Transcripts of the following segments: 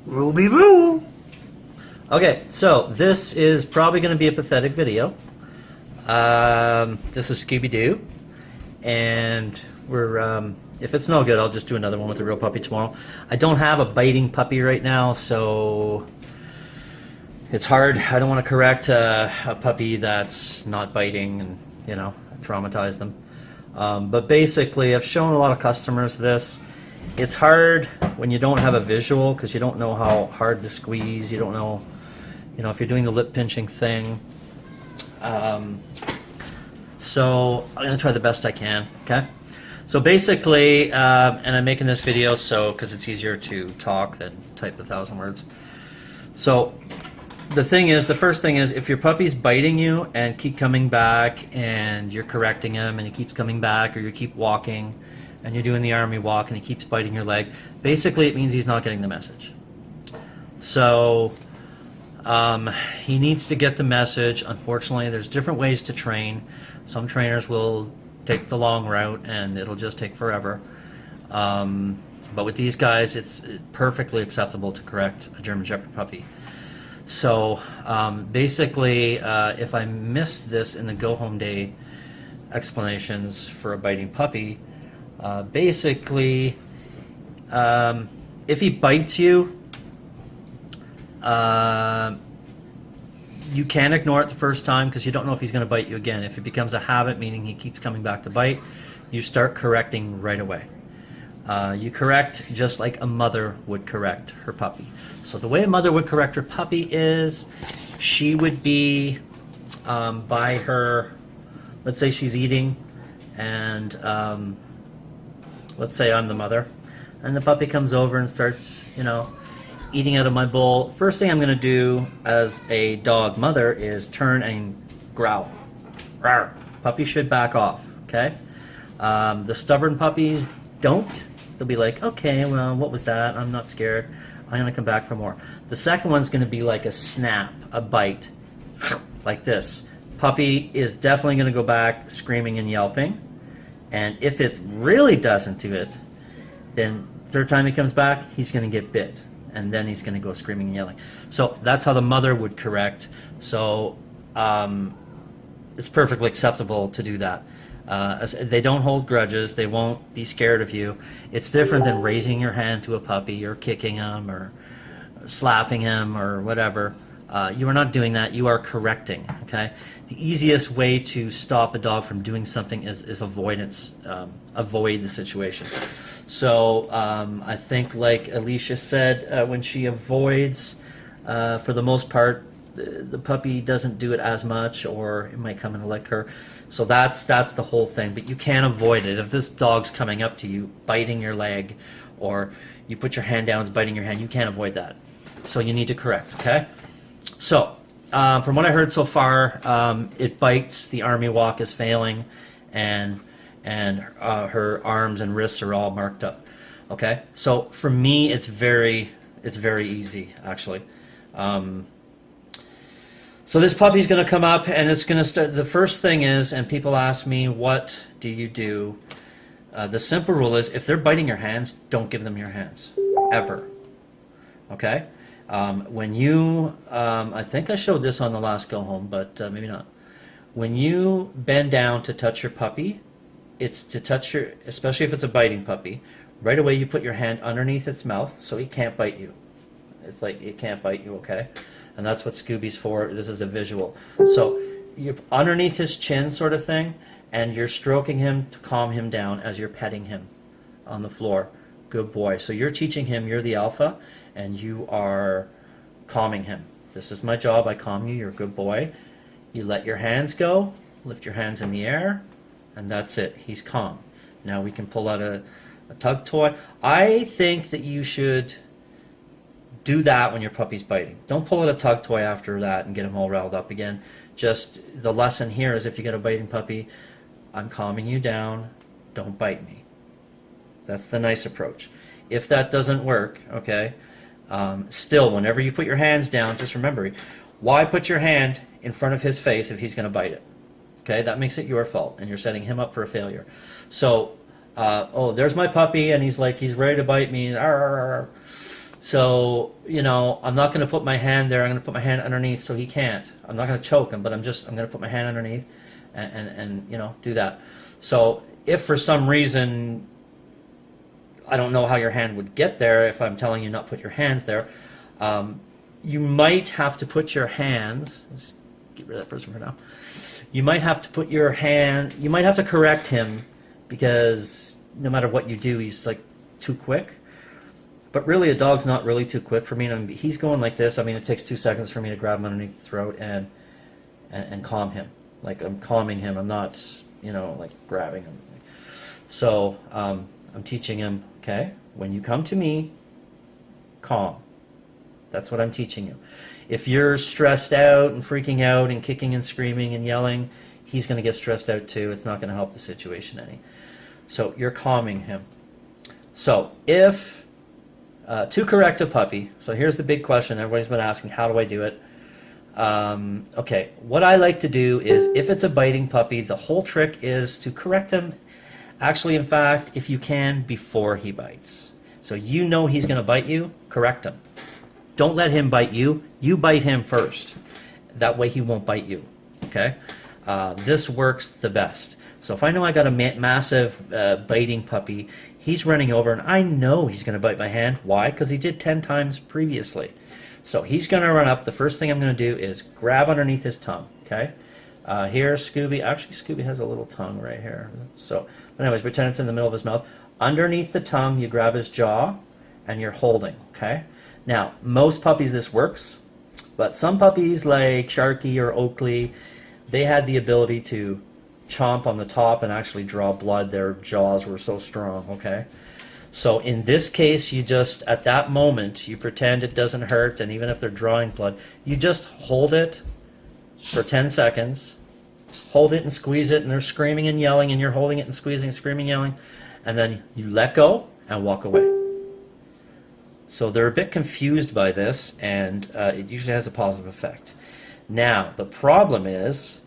Ruby Roo! Okay, so this is probably going to be a pathetic video. This is Scooby-Doo. And we're, if it's no good, I'll just do another one with a real puppy tomorrow. I don't have a biting puppy right now, so it's hard. I don't want to correct a puppy that's not biting and, you know, traumatize them. But basically, I've shown a lot of customers this. It's hard when you don't have a visual because you don't know how hard to squeeze. You don't know, you know, if you're doing the lip pinching thing. So I'm going to try the best I can, okay? So basically, and I'm making this video so because it's easier to talk than type 1,000 words. So the thing is, the first thing is, if your puppy's biting you and keep coming back and you're correcting him and he keeps coming back, or you keep walking and you're doing the army walk and he keeps biting your leg, basically it means he's not getting the message. So he needs to get the message. Unfortunately, there's different ways to train. Some trainers will take the long route and it'll just take forever. But with these guys, it's perfectly acceptable to correct a German Shepherd puppy. So basically, if I missed this in the go home day explanations for a biting puppy, basically, if he bites you, you can ignore it the first time because you don't know if he's going to bite you again. If it becomes a habit, meaning he keeps coming back to bite, you start correcting right away. You correct just like a mother would correct her puppy. So the way a mother would correct her puppy is she would be by her, let's say she's eating, and let's say I'm the mother, and the puppy comes over and starts, you know, eating out of my bowl. First thing I'm going to do as a dog mother is turn and growl. Rawr. Puppy should back off, okay? The stubborn puppies don't. They'll be like, okay, well, what was that? I'm not scared. I'm going to come back for more. The second one's going to be like a snap, a bite, like this. Puppy is definitely going to go back screaming and yelping. And if it really doesn't do it, then third time he comes back, he's going to get bit. And then he's going to go screaming and yelling. So that's how the mother would correct. So it's perfectly acceptable to do that. They don't hold grudges. They won't be scared of you. It's different than raising your hand to a puppy or kicking him or slapping him or whatever. You are not doing that. You are correcting. Okay. The easiest way to stop a dog from doing something is avoidance. Avoid the situation. So I think, like Alicia said, when she avoids, for the most part, the puppy doesn't do it as much, or it might come and lick her. So that's the whole thing. But you can't avoid it. If this dog's coming up to you, biting your leg, or you put your hand down, it's biting your hand, you can't avoid that. So you need to correct, okay? So from what I heard so far, it bites, the army walk is failing, and her arms and wrists are all marked up. Okay, so for me, it's very easy, actually. So this puppy's going to come up and it's going to start. The first thing is, and people ask me, what do you do? The simple rule is, if they're biting your hands, don't give them your hands, ever. Okay? When you, I think I showed this on the last go home, but maybe not. When you bend down to touch your puppy, it's to touch your, especially if it's a biting puppy, right away you put your hand underneath its mouth so it can't bite you. It's like it can't bite you, okay? And that's what Scooby's for. This is a visual. So you're underneath his chin sort of thing, and you're stroking him to calm him down as you're petting him on the floor. Good boy. So you're teaching him, you're the alpha, and you are calming him. This is my job. I calm you. You're a good boy. You let your hands go, lift your hands in the air, and that's it. He's calm. Now we can pull out a tug toy. I think that you should do that when your puppy's biting. Don't pull out a tug toy after that and get him all riled up again. Just the lesson here is, if you get a biting puppy, I'm calming you down. Don't bite me. That's the nice approach. If that doesn't work, okay, still, whenever you put your hands down, just remember, why put your hand in front of his face if he's going to bite it? Okay, that makes it your fault, and you're setting him up for a failure. So, oh, there's my puppy, and he's ready to bite me. So, I'm not going to put my hand there. I'm going to put my hand underneath so he can't. I'm not going to choke him, but I'm going to put my hand underneath and do that. So if for some reason, I don't know how your hand would get there if I'm telling you not put your hands there, you might have to put your hands, let's get rid of that person for now. You might have to put your hand, you might have to correct him because no matter what you do, he's like too quick. But really, a dog's not really too quick for me. He's going like this. I mean, it takes 2 seconds for me to grab him underneath the throat and calm him. Like I'm calming him. I'm not, like grabbing him. So I'm teaching him, okay, when you come to me, calm. That's what I'm teaching you. If you're stressed out and freaking out and kicking and screaming and yelling, he's going to get stressed out too. It's not going to help the situation any. So you're calming him. So if to correct a puppy, so here's the big question everybody's been asking, how do I do it? Okay, what I like to do is if it's a biting puppy, the whole trick is to correct him. Actually, in fact, if you can, before he bites. So he's going to bite you, correct him. Don't let him bite you. You bite him first. That way he won't bite you. Okay? This works the best. So if I know I got a massive biting puppy, he's running over, and I know he's going to bite my hand. Why? Because he did 10 times previously. So he's going to run up. The first thing I'm going to do is grab underneath his tongue. Okay? Here, Scooby. Actually, Scooby has a little tongue right here. So, but anyways, pretend it's in the middle of his mouth. Underneath the tongue, you grab his jaw, and you're holding. Okay? Now, most puppies this works, but some puppies like Sharky or Oakley, they had the ability to chomp on the top and actually draw blood. Their jaws were so strong, okay? So in this case, you just, at that moment, you pretend it doesn't hurt, and even if they're drawing blood, you just hold it for 10 seconds, hold it and squeeze it, and they're screaming and yelling, and you're holding it and squeezing, screaming, yelling, and then you let go and walk away. So they're a bit confused by this, and it usually has a positive effect. Now, the problem is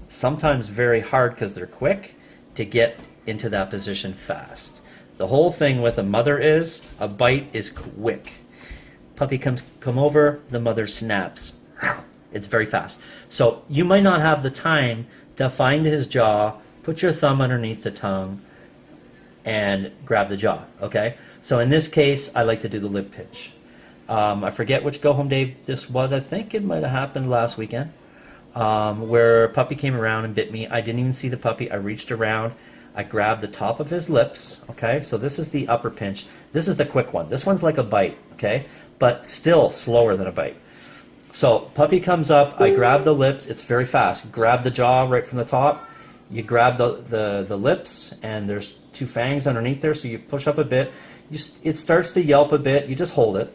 sometimes very hard because they're quick to get into that position fast. The whole thing with a mother is a bite is quick. Puppy come over, the mother snaps. It's very fast. So you might not have the time to find his jaw, put your thumb underneath the tongue, and grab the jaw, okay? So in this case, I like to do the lip pinch. I forget which go-home day this was. I think it might have happened last weekend, where a puppy came around and bit me. I didn't even see the puppy. I reached around. I grabbed the top of his lips, okay? So this is the upper pinch. This is the quick one. This one's like a bite, okay? But still slower than a bite. So puppy comes up. I grab the lips. It's very fast. Grab the jaw right from the top. You grab the lips, and there's 2 fangs underneath there, so you push up a bit. It starts to yelp a bit. You just hold it.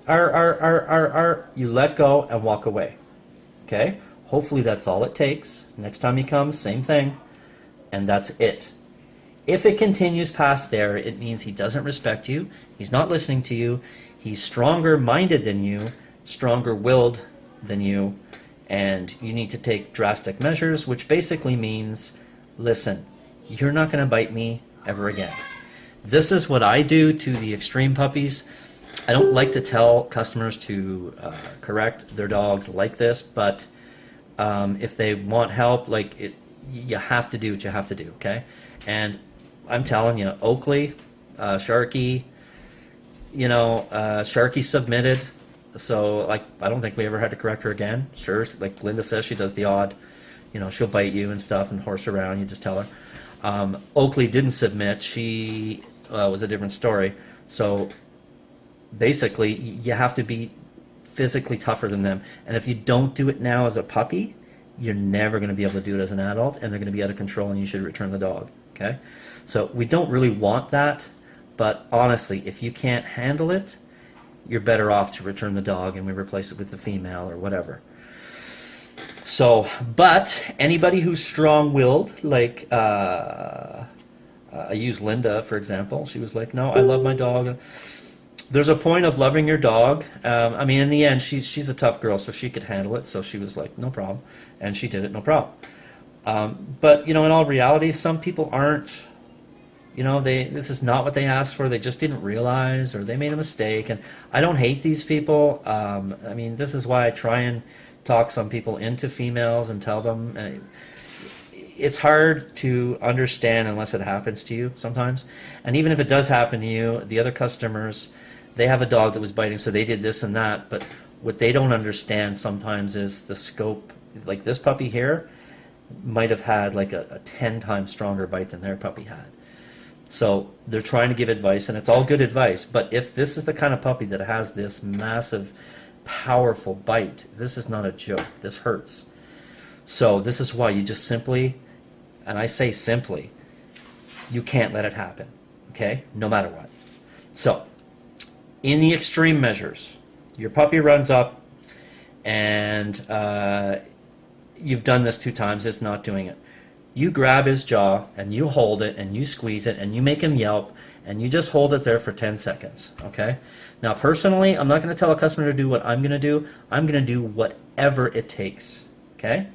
You let go and walk away. Okay? Hopefully that's all it takes. Next time he comes, same thing. And that's it. If it continues past there, it means he doesn't respect you. He's not listening to you. He's stronger-minded than you, stronger-willed than you, and you need to take drastic measures, which basically means, listen, you're not going to bite me ever again. This is what I do to the extreme puppies. I don't like to tell customers to correct their dogs like this, but if they want help, you have to do what you have to do, okay? And I'm telling you, Oakley, Sharky, Sharky submitted, so I don't think we ever had to correct her again. Sure, like Linda says, she does the odd, she'll bite you and stuff and horse around. You just tell her. Oakley didn't submit. She was a different story. So basically, you have to be physically tougher than them. And if you don't do it now as a puppy, you're never going to be able to do it as an adult, and they're going to be out of control, and you should return the dog. Okay? So we don't really want that, but honestly, if you can't handle it, you're better off to return the dog and we replace it with the female or whatever. So, but anybody who's strong-willed, like I use Linda, for example. She was like, no, I love my dog. There's a point of loving your dog. In the end, she's a tough girl, so she could handle it. So she was like, no problem. And she did it, no problem. But, in all reality, some people aren't, You know, this is not what they asked for. They just didn't realize, or they made a mistake. And I don't hate these people. I mean, this is why I try and talk some people into females and tell them it's hard to understand unless it happens to you sometimes. And even if it does happen to you, the other customers, they have a dog that was biting, so they did this and that. But what they don't understand sometimes is the scope. Like this puppy here might have had like a 10 times stronger bite than their puppy had. So they're trying to give advice, and it's all good advice. But if this is the kind of puppy that has this massive, powerful bite, this is not a joke. This hurts. So this is why you just simply, and I say simply, you can't let it happen, okay? No matter what. So in the extreme measures, your puppy runs up and you've done this 2 times, it's not doing it. You grab his jaw and you hold it and you squeeze it and you make him yelp and you just hold it there for 10 seconds, okay? Now personally, I'm not going to tell a customer to do what I'm going to do. I'm going to do whatever it takes, okay?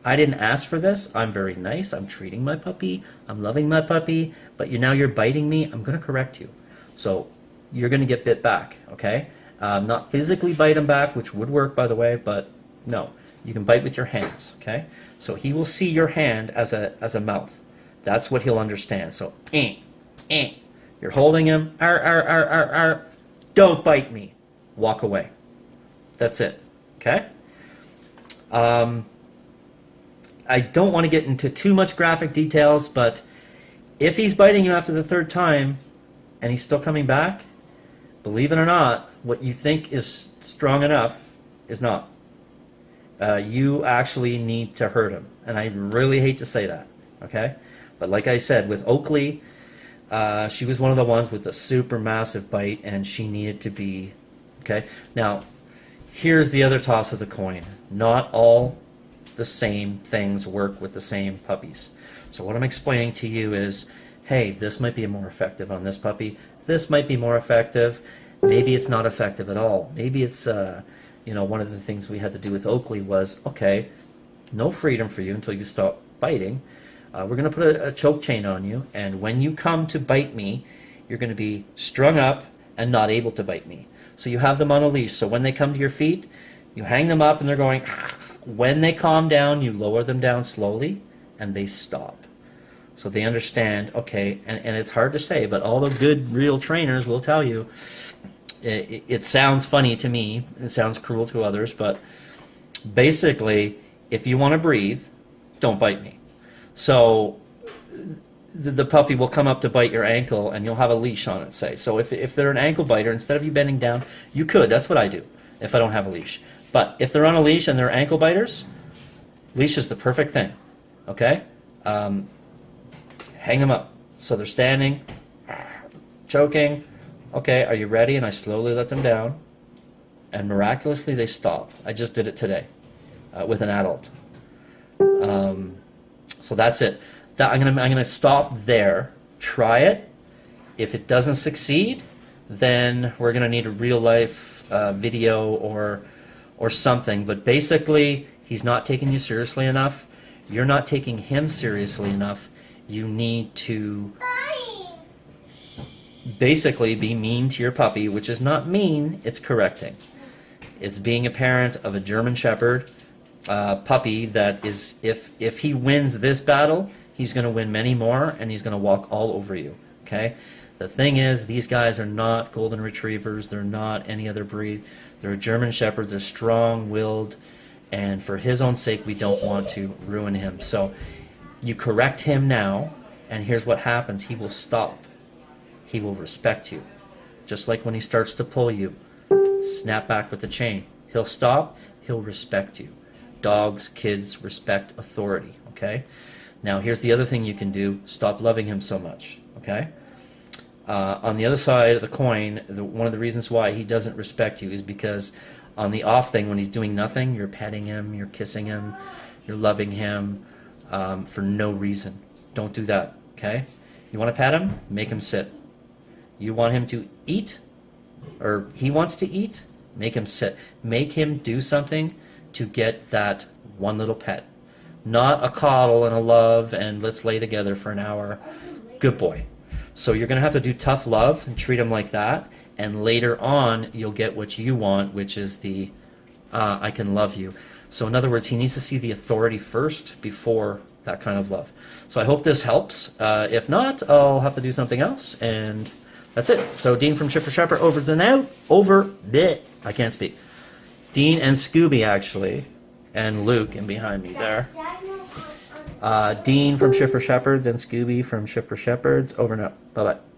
I didn't ask for this. I'm very nice. I'm treating my puppy. I'm loving my puppy. But now you're biting me. I'm going to correct you. So you're going to get bit back, okay? Not physically bite him back, which would work, by the way, but no. You can bite with your hands, okay? So he will see your hand as a mouth. That's what he'll understand. So, you're holding him. Arr, arr, arr, arr, arr. Don't bite me. Walk away. That's it, okay? I don't want to get into too much graphic details, but if he's biting you after the 3rd time and he's still coming back, believe it or not, what you think is strong enough is not. You actually need to hurt him. And I really hate to say that, okay? But like I said, with Oakley, she was one of the ones with a super massive bite, and she needed to be, okay? Now, here's the other toss of the coin. Not all the same things work with the same puppies. So what I'm explaining to you is, hey, this might be more effective on this puppy. This might be more effective. Maybe it's not effective at all. Maybe it's... you know, one of the things we had to do with Oakley was, okay, no freedom for you until you stop biting. We're going to put a choke chain on you, and when you come to bite me, you're going to be strung up and not able to bite me. So you have them on a leash. So when they come to your feet, you hang them up and they're going, when they calm down, you lower them down slowly and they stop. So they understand, okay, and it's hard to say, but all the good real trainers will tell you, it sounds funny to me, it sounds cruel to others, but basically, if you want to breathe, don't bite me. So the puppy will come up to bite your ankle and you'll have a leash on it, say. So if they're an ankle biter, instead of you bending down, you could. That's what I do if I don't have a leash. But if they're on a leash and they're ankle biters, leash is the perfect thing, okay? Hang them up. So they're standing, choking. Okay, are you ready? And I slowly let them down, and miraculously they stop. I just did it today with an adult. So that's it. I'm gonna stop there. Try it. If it doesn't succeed, then we're gonna need a real life video or something. But basically, he's not taking you seriously enough. You're not taking him seriously enough. You need to basically be mean to your puppy, which is not mean, it's correcting. It's being a parent of a German Shepherd puppy that is, if he wins this battle, he's going to win many more, and he's going to walk all over you, okay? The thing is, these guys are not Golden Retrievers, they're not any other breed, they're a German Shepherd, they're strong-willed, and for his own sake, we don't want to ruin him. So you correct him now, and here's what happens, he will stop. He will respect you. Just like when he starts to pull you, snap back with the chain. He'll stop, he'll respect you. Dogs, kids respect authority, okay? Now here's the other thing you can do, stop loving him so much, okay? On the other side of the coin, one of the reasons why he doesn't respect you is because on the off thing, when he's doing nothing, you're petting him, you're kissing him, you're loving him for no reason. Don't do that, okay? You want to pet him? Make him sit. You want him to eat, or he wants to eat, make him sit. Make him do something to get that one little pet. Not a coddle and a love and let's lay together for an hour. Good boy. So you're going to have to do tough love and treat him like that. And later on, you'll get what you want, which is the I can love you. So in other words, he needs to see the authority first before that kind of love. So I hope this helps. If not, I'll have to do something else. And that's it. So Dean from Ship for Shepherd, over and out. Over. Bleh. I can't speak. Dean and Scooby, actually. And Luke, and behind me there. Dean from Ship for Shepherds and Scooby from Ship for Shepherds. Over and out. Bye-bye.